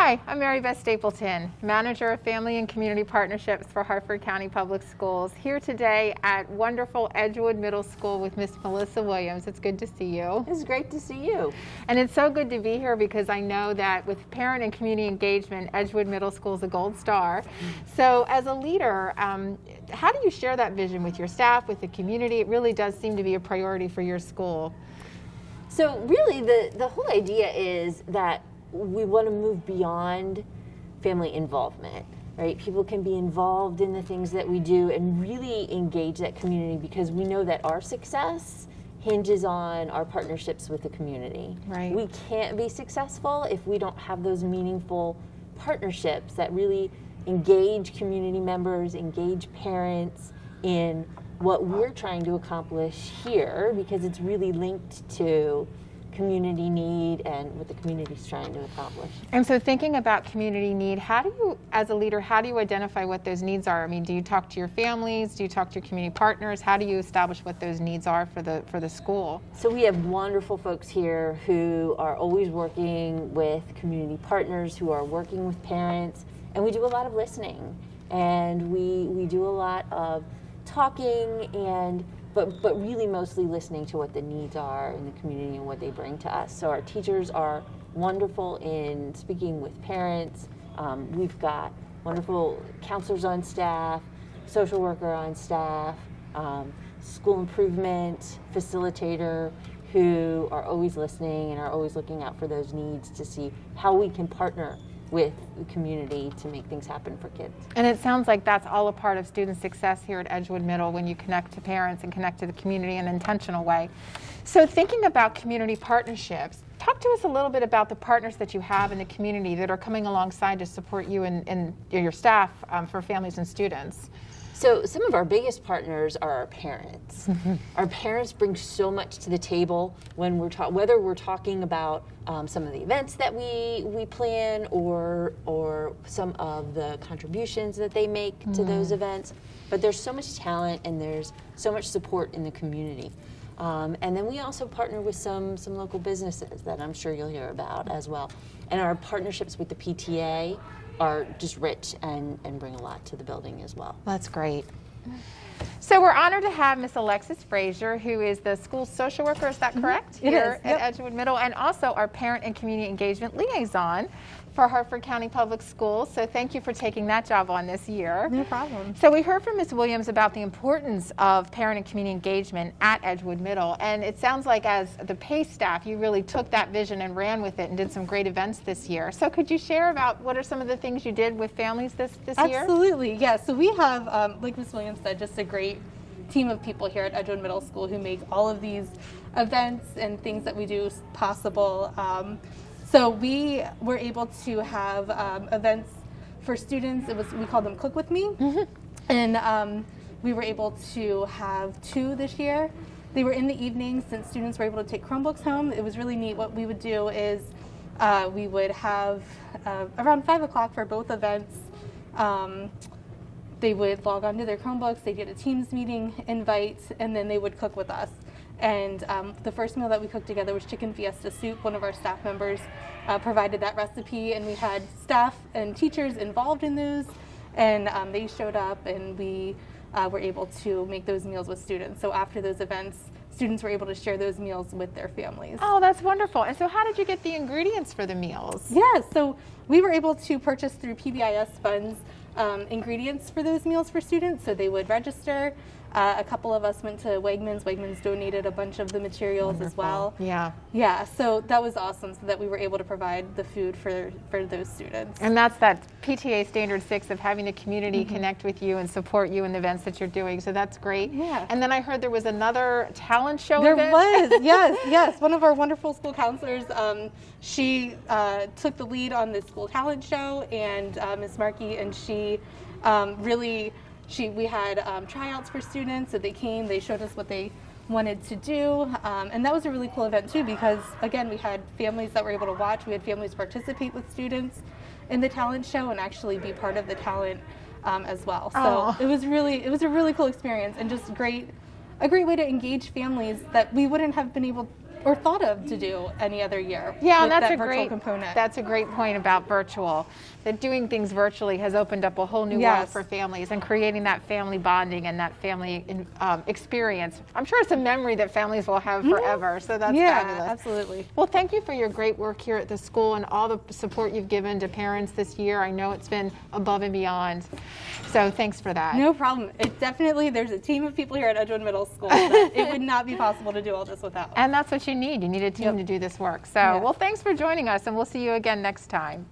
Hi, I'm Mary Beth Stapleton, Manager of Family and Community Partnerships for Harford County Public Schools, here today at wonderful Edgewood Middle School with Miss Melissa Williams. It's good to see you. It's great to see you. And it's so good to be here because I know that with parent and community engagement, Edgewood Middle School is a gold star. So as a leader, how do you share that vision with your staff, with the community? It really does seem to be a priority for your school. So really the whole idea is that we want to move beyond family involvement, right? People can be involved in the things that we do and really engage that community because we know that our success hinges on our partnerships with the community. Right. We can't be successful if we don't have those meaningful partnerships that really engage community members, engage parents in what we're trying to accomplish here, because it's really linked to community need and what the community is trying to accomplish. And so thinking about community need, how do you, as a leader, how do you identify what those needs are? I mean, do you talk to your families? Do you talk to your community partners? How do you establish what those needs are for the school? So we have wonderful folks here who are always working with community partners, who are working with parents, and we do a lot of listening. And we do a lot of talking but really mostly listening to what the needs are in the community and what they bring to us. So our teachers are wonderful in speaking with parents. We've got wonderful counselors on staff, social worker on staff, school improvement facilitator who are always listening and are always looking out for those needs to see how we can partner with the community to make things happen for kids. And it sounds like that's all a part of student success here at Edgewood Middle when you connect to parents and connect to the community in an intentional way. So thinking about community partnerships, talk to us a little bit about the partners that you have in the community that are coming alongside to support you and your staff for families and students. So some of our biggest partners are our parents. Our parents bring so much to the table when whether we're talking about some of the events that we plan or some of the contributions that they make to those events. But there's so much talent and there's so much support in the community. And then we also partner with some local businesses that I'm sure you'll hear about as well. And our partnerships with the PTA are just rich and bring a lot to the building as well. That's great. So we're honored to have Miss Alexis Frazier, who is the school social worker, is that correct? Here at Edgewood Middle, and also our parent and community engagement liaison for Harford County Public Schools. So thank you for taking that job on this year. No problem. So we heard from Ms. Williams about the importance of parent and community engagement at Edgewood Middle, and it sounds like as the PACE staff, you really took that vision and ran with it and did some great events this year. So could you share about what are some of the things you did with families this year? Absolutely, yeah. So we have, like Ms. Williams said, just a great team of people here at Edgewood Middle School who make all of these events and things that we do possible. So we were able to have events for students. We called them Cook With Me. And we were able to have 2 this year. They were in the evenings since students were able to take Chromebooks home. It was really neat. What we would do is we would have around 5 o'clock for both events. They would log onto their Chromebooks, they'd get a Teams meeting invite, and then they would cook with us. And the first meal that we cooked together was chicken fiesta soup. One of our staff members provided that recipe, and we had staff and teachers involved in those, and they showed up, and we were able to make those meals with students. So after those events, students were able to share those meals with their families. Oh, that's wonderful. And so how did you get the ingredients for the meals? Yeah, so we were able to purchase through PBIS funds ingredients for those meals for students, so they would register. A couple of us went to Wegmans. Wegmans donated a bunch of the materials as well. Yeah. Yeah, so that was awesome, so that we were able to provide the food for those students. And that's that PTA Standard 6 of having the community connect with you and support you in the events that you're doing, so that's great. Yeah. And then I heard there was another talent show There event. was, yes. One of our wonderful school counselors, she took the lead on the school talent show, and Ms. Markey, and she we had tryouts for students, so they came, they showed us what they wanted to do, and that was a really cool event too, because again, we had families that were able to watch, we had families participate with students in the talent show and actually be part of the talent as well. So it was a really cool experience, and just a great way to engage families that we wouldn't have been able or thought of to do any other year. Yeah, and with that's that a virtual great component. That's a great point about virtual. That doing things virtually has opened up a whole new world Yes. for families, and creating that family bonding and that family experience. I'm sure it's a memory that families will have forever. So that's yeah, fabulous. absolutely. Well, thank you for your great work here at the school and all the support you've given to parents this year. I know it's been above and beyond. So thanks for that. No problem. It definitely, there's a team of people here at Edgewood Middle School that it would not be possible to do all this without. And that's what you need. You need a team to do this work. So, well, thanks for joining us, and we'll see you again next time.